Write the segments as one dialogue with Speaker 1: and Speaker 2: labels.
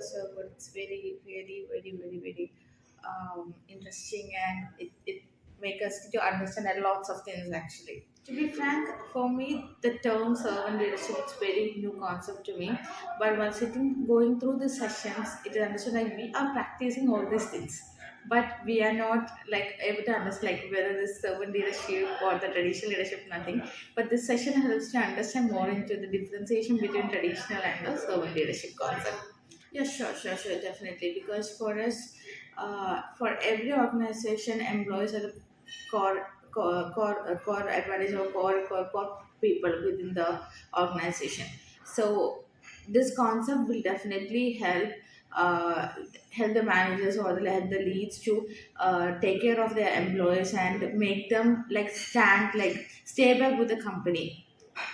Speaker 1: so good. It's very interesting, and it makes us to understand a lots of things actually. To be frank, for me, the term servant leadership is very new concept to me. But while sitting going through the sessions, it is understood like we are practicing all these things, but we are not like able to understand like whether this servant leadership or the traditional leadership, nothing. But this session helps to understand more into the differentiation between traditional and the servant leadership concept. Yeah, sure, definitely. Because for us, for every organization, employees are the core advantage or core people within the organization. So this concept will definitely uh, help the managers or help the leads to take care of their employees and make them like stay back with the company,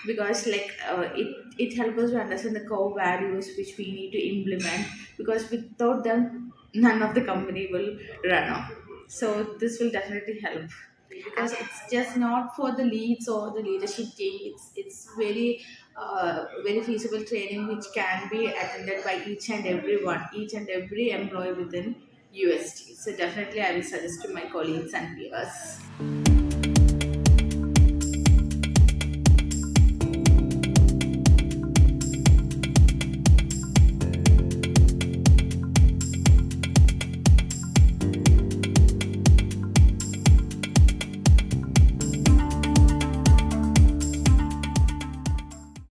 Speaker 1: because it helps us to understand the core values which we need to implement, because without them none of the company will run on. So this will definitely help, because it's just not for the leads or the leadership team. It's very feasible training which can be attended by each and every employee within UST. So definitely I will suggest to my colleagues and peers.